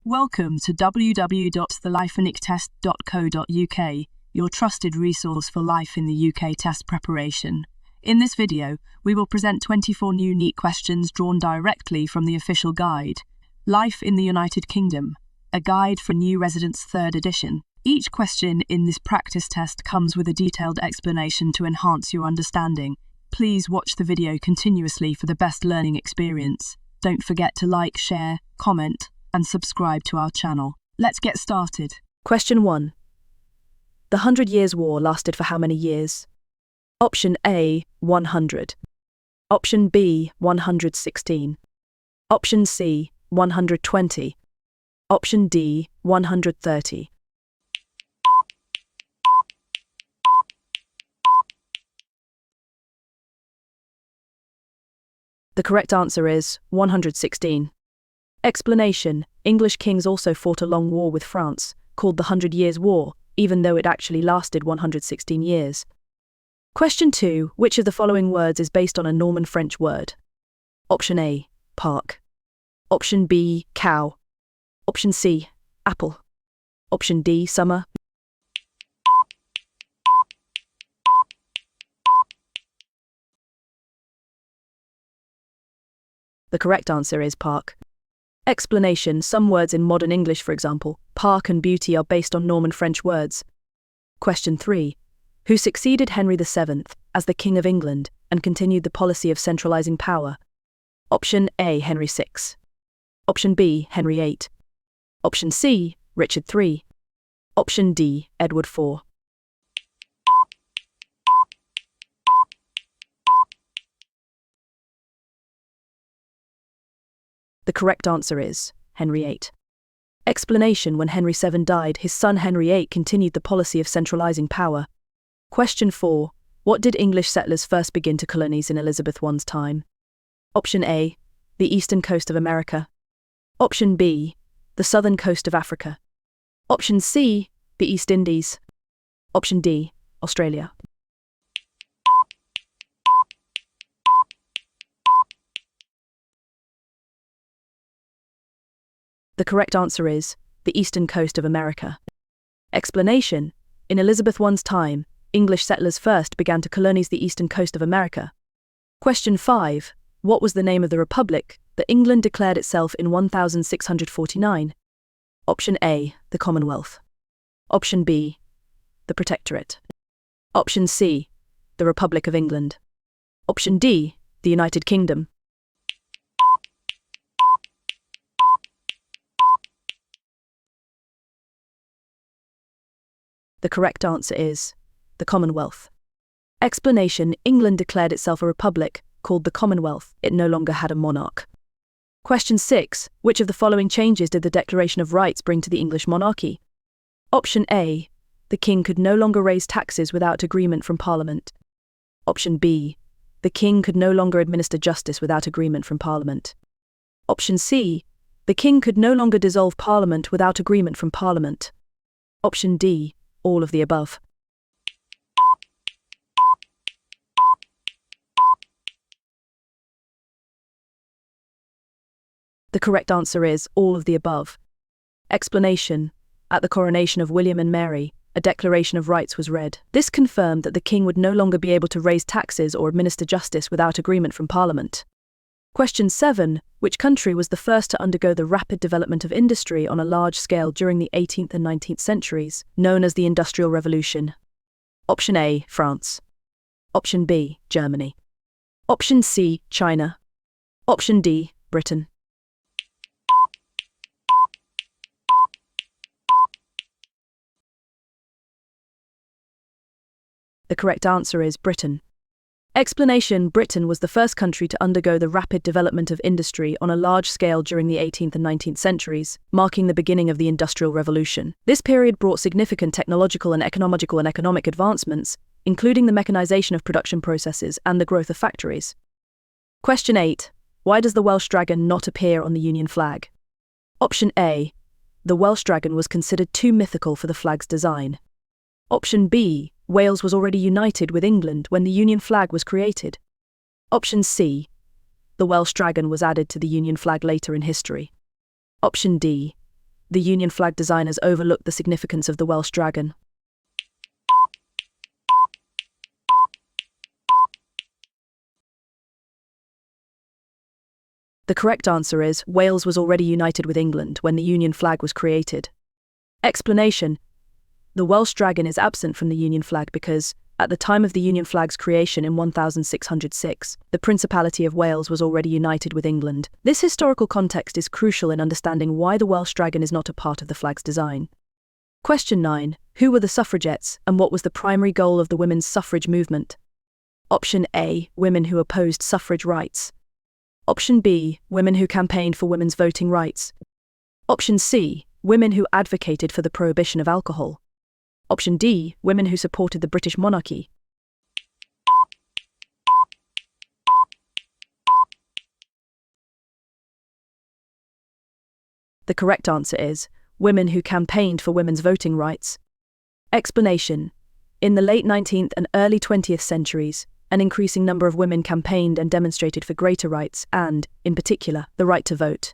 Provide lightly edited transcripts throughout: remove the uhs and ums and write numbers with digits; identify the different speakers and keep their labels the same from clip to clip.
Speaker 1: Welcome to www.thelifeinuktest.co.uk, your trusted resource for life in the UK test preparation. In this video, we will present 24 unique questions drawn directly from the official guide, Life in the United Kingdom, a guide for new residents 3rd edition. Each question in this practice test comes with a detailed explanation to enhance your understanding. Please watch the video continuously for the best learning experience. Don't forget to like, share, comment, and subscribe to our channel. Let's get started.
Speaker 2: Question 1. The 100 Years' War lasted for how many years? Option A, 100. Option B, 116. Option C, 120. Option D, 130. The correct answer is 116. Explanation: English kings also fought a long war with France, called the 100 Years' War, even though it actually lasted 116 years. Question 2. Which of the following words is based on a Norman French word? Option A, park. Option B, cow. Option C, apple. Option D, summer. The correct answer is park. Explanation: some words in modern English, for example, park and beauty, are based on Norman French words. Question 3. Who succeeded Henry VII as the King of England and continued the policy of centralising power? Option A, Henry VI. Option B, Henry VIII. Option C, Richard III. Option D, Edward IV. The correct answer is Henry VIII. Explanation: when Henry VII died, his son Henry VIII continued the policy of centralising power. Question 4. What did English settlers first begin to colonise in Elizabeth I's time? Option A, the eastern coast of America. Option B, the southern coast of Africa. Option C, the East Indies. Option D, Australia. The correct answer is the eastern coast of America. Explanation: in Elizabeth I's time, English settlers first began to colonise the eastern coast of America. Question 5. What was the name of the republic that England declared itself in 1649? Option A, the Commonwealth. Option B, the Protectorate. Option C, the Republic of England. Option D, the United Kingdom. The correct answer is the Commonwealth. Explanation: England declared itself a republic called the Commonwealth. It no longer had a monarch. Question 6. Which of the following changes did the Declaration of Rights bring to the English monarchy? Option A, the king could no longer raise taxes without agreement from Parliament. Option B, the king could no longer administer justice without agreement from Parliament. Option C, the king could no longer dissolve Parliament without agreement from Parliament. Option D, all of the above. The correct answer is all of the above. Explanation: at the coronation of William and Mary, a Declaration of Rights was read. This confirmed that the king would no longer be able to raise taxes or administer justice without agreement from Parliament. Question 7. Which country was the first to undergo the rapid development of industry on a large scale during the 18th and 19th centuries, known as the Industrial Revolution? Option A, France. Option B, Germany. Option C, China. Option D, Britain. The correct answer is Britain. Explanation: Britain was the first country to undergo the rapid development of industry on a large scale during the 18th and 19th centuries, marking the beginning of the Industrial Revolution. This period brought significant technological and economic advancements, including the mechanization of production processes and the growth of factories. Question 8. Why does the Welsh dragon not appear on the Union flag? Option A, the Welsh dragon was considered too mythical for the flag's design. Option B, Wales was already united with England when the Union flag was created. Option C, the Welsh dragon was added to the Union flag later in history. Option D, The Union flag designers overlooked the significance of the Welsh dragon. The correct answer is Wales was already united with England when the Union flag was created. Explanation: the Welsh dragon is absent from the Union flag because, at the time of the Union flag's creation in 1606, the Principality of Wales was already united with England. This historical context is crucial in understanding why the Welsh dragon is not a part of the flag's design. Question 9. Who were the suffragettes, and what was the primary goal of the women's suffrage movement? Option A. Women who opposed suffrage rights. Option B. Women who campaigned for women's voting rights. Option C. Women who advocated for the prohibition of alcohol. Option D. Women who supported the British monarchy. The correct answer is women who campaigned for women's voting rights. Explanation: in the late 19th and early 20th centuries, an increasing number of women campaigned and demonstrated for greater rights and, in particular, the right to vote.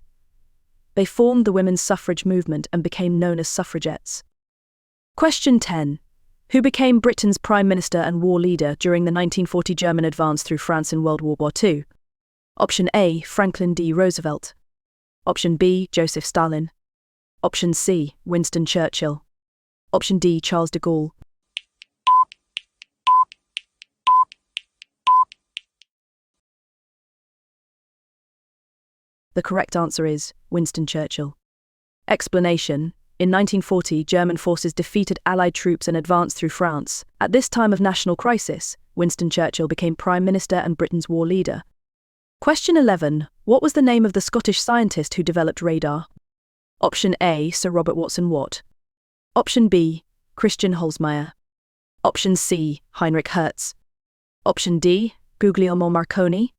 Speaker 2: They formed the women's suffrage movement and became known as suffragettes. Question 10. Who became Britain's Prime Minister and war leader during the 1940 German advance through France in World War II? Option A. Franklin D. Roosevelt. Option B. Joseph Stalin. Option C. Winston Churchill. Option D. Charles de Gaulle. The correct answer is Winston Churchill. Explanation: in 1940, German forces defeated Allied troops and advanced through France. At this time of national crisis, Winston Churchill became Prime Minister and Britain's war leader. Question 11. What was the name of the Scottish scientist who developed radar? Option A. Sir Robert Watson Watt. Option B. Christian Holzmeier. Option C. Heinrich Hertz. Option D. Guglielmo Marconi.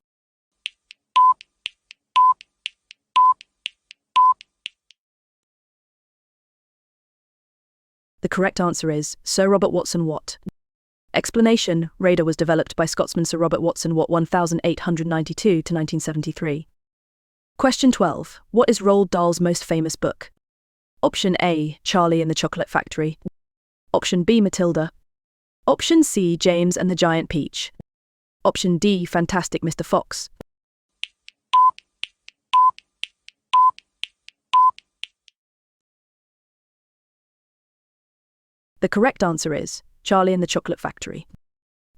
Speaker 2: The correct answer is Sir Robert Watson Watt. Explanation: radar was developed by Scotsman Sir Robert Watson Watt 1892 to 1973. Question 12. What is Roald Dahl's most famous book? Option A. Charlie and the Chocolate Factory. Option B. Matilda. Option C. James and the Giant Peach. Option D. Fantastic Mr. Fox. The correct answer is Charlie and the Chocolate Factory.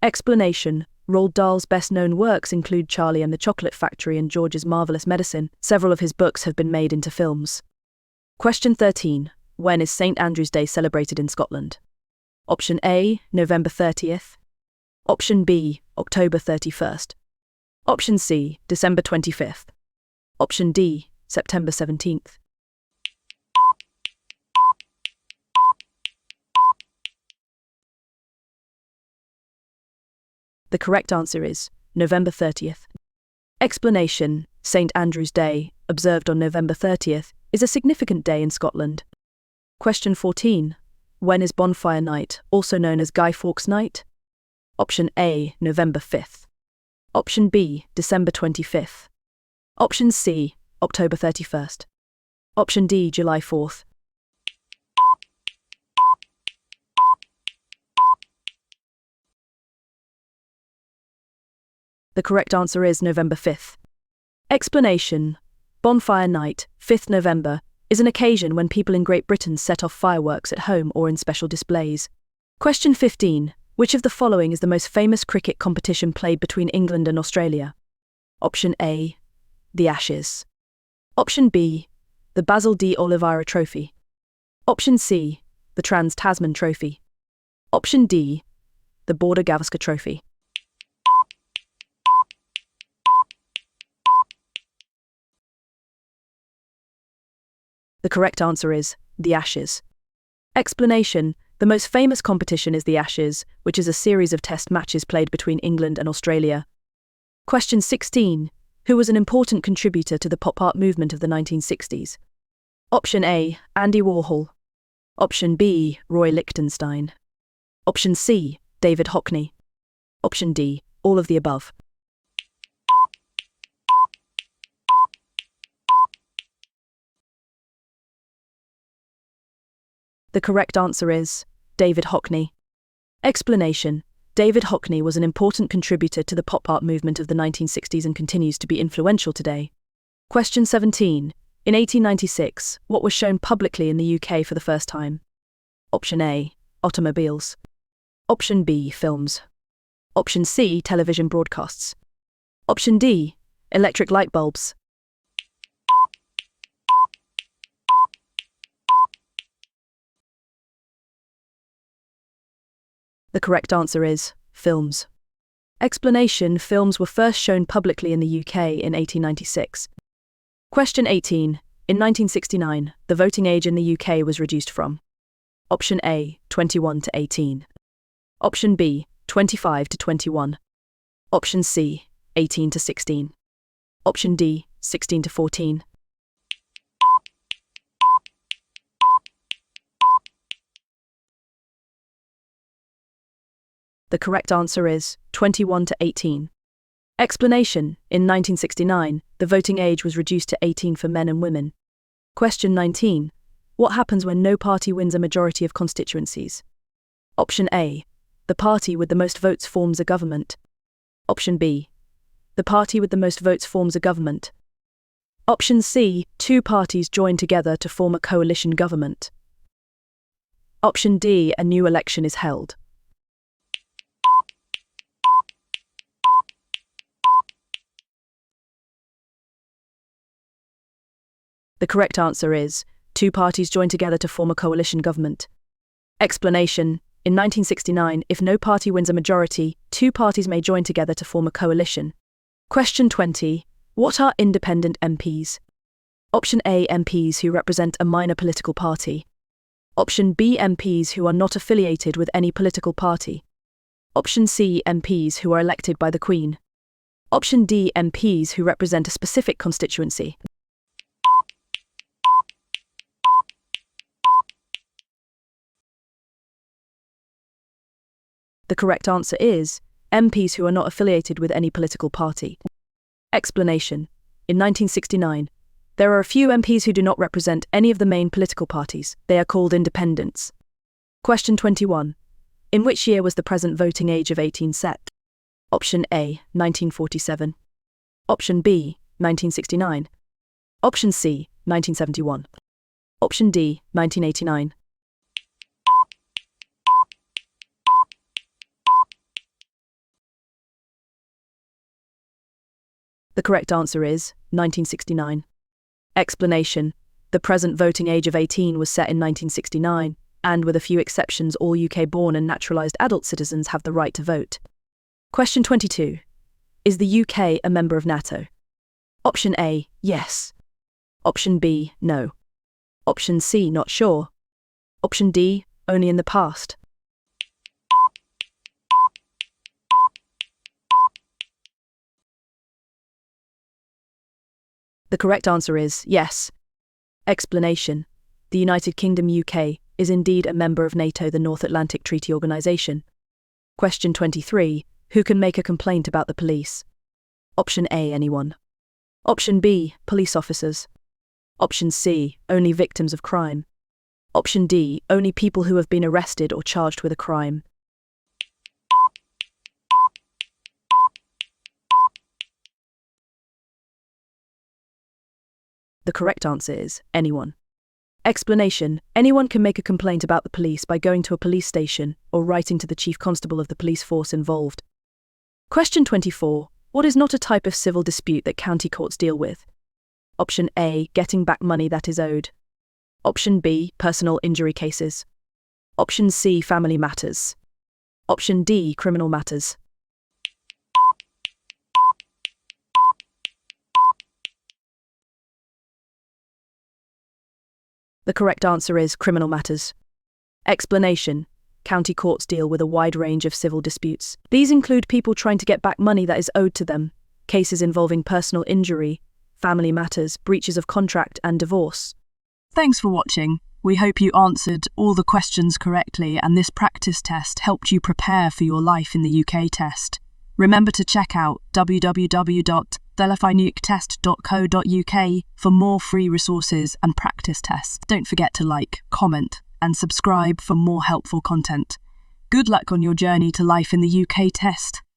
Speaker 2: Explanation: Roald Dahl's best-known works include Charlie and the Chocolate Factory and George's Marvelous Medicine. Several of his books have been made into films. Question 13. When is St. Andrew's Day celebrated in Scotland? Option A. November 30th. Option B. October 31st. Option C. December 25th. Option D. September 17th. The correct answer is November 30th. Explanation: St. Andrew's Day, observed on November 30th, is a significant day in Scotland. Question 14. When is Bonfire Night, also known as Guy Fawkes Night? Option A. November 5th. Option B. December 25th. Option C. October 31st. Option D. July 4th. The correct answer is November 5th. Explanation: Bonfire Night, 5th November, is an occasion when people in Great Britain set off fireworks at home or in special displays. Question 15. Which of the following is the most famous cricket competition played between England and Australia? Option A. The Ashes. Option B. The Basil D. Oliveira Trophy. Option C. The Trans-Tasman Trophy. Option D. The Border Gavaskar Trophy. The correct answer is the Ashes. Explanation: the most famous competition is the Ashes, which is a series of test matches played between England and Australia. Question 16. Who was an important contributor to the pop art movement of the 1960s? Option A. Andy Warhol. Option B. Roy Lichtenstein. Option C. David Hockney. Option D. All of the above. The correct answer is David Hockney. Explanation: David Hockney was an important contributor to the pop art movement of the 1960s and continues to be influential today. Question 17. In 1896, what was shown publicly in the UK for the first time? Option A, automobiles. Option B, films. Option C, television broadcasts. Option D, electric light bulbs. The correct answer is films. Explanation: films were first shown publicly in the UK in 1896. Question 18. In 1969, the voting age in the UK was reduced from Option A, 21 to 18. Option B, 25 to 21. Option C, 18 to 16. Option D, 16 to 14. The correct answer is 21 to 18. Explanation: in 1969, the voting age was reduced to 18 for men and women. Question 19. What happens when no party wins a majority of constituencies? Option A, the party with the most votes forms a government. Option B, the party with the most votes forms a government. Option C, two parties join together to form a coalition government. Option D, a new election is held. The correct answer is two parties join together to form a coalition government. Explanation: in 1969, if no party wins a majority, two parties may join together to form a coalition. Question 20. What are independent MPs? Option A, MPs who represent a minor political party. Option B, MPs who are not affiliated with any political party. Option C, MPs who are elected by the Queen. Option D, MPs who represent a specific constituency. The correct answer is MPs who are not affiliated with any political party. Explanation: in 1969, there are a few MPs who do not represent any of the main political parties. They are called independents. Question 21. In which year was the present voting age of 18 set? Option A, 1947. Option B, 1969. Option C, 1971. Option D, 1989. The correct answer is 1969. Explanation: the present voting age of 18 was set in 1969, and with a few exceptions, all UK-born and naturalised adult citizens have the right to vote. Question 22. Is the UK a member of NATO? Option A, yes. Option B, no. Option C, not sure. Option D, only in the past. The correct answer is yes. Explanation: the United Kingdom UK is indeed a member of NATO, the North Atlantic Treaty Organisation. Question 23. Who can make a complaint about the police? Option A, anyone. Option B, police officers. Option C, only victims of crime. Option D, only people who have been arrested or charged with a crime. The correct answer is anyone. Explanation: anyone can make a complaint about the police by going to a police station or writing to the chief constable of the police force involved. Question 24. What is not a type of civil dispute that county courts deal with? Option A, getting back money that is owed. Option B, personal injury cases. Option C, family matters. Option D, criminal matters. The correct answer is criminal matters. Explanation: county courts deal with a wide range of civil disputes. These include people trying to get back money that is owed to them, cases involving personal injury, family matters, breaches of contract, and divorce.
Speaker 1: Thanks for watching. We hope you answered all the questions correctly and this practice test helped you prepare for your life in the UK test. Remember to check out www.thelifeinuktest.co.uk for more free resources and practice tests. Don't forget to like, comment, and subscribe for more helpful content. Good luck on your journey to life in the UK test.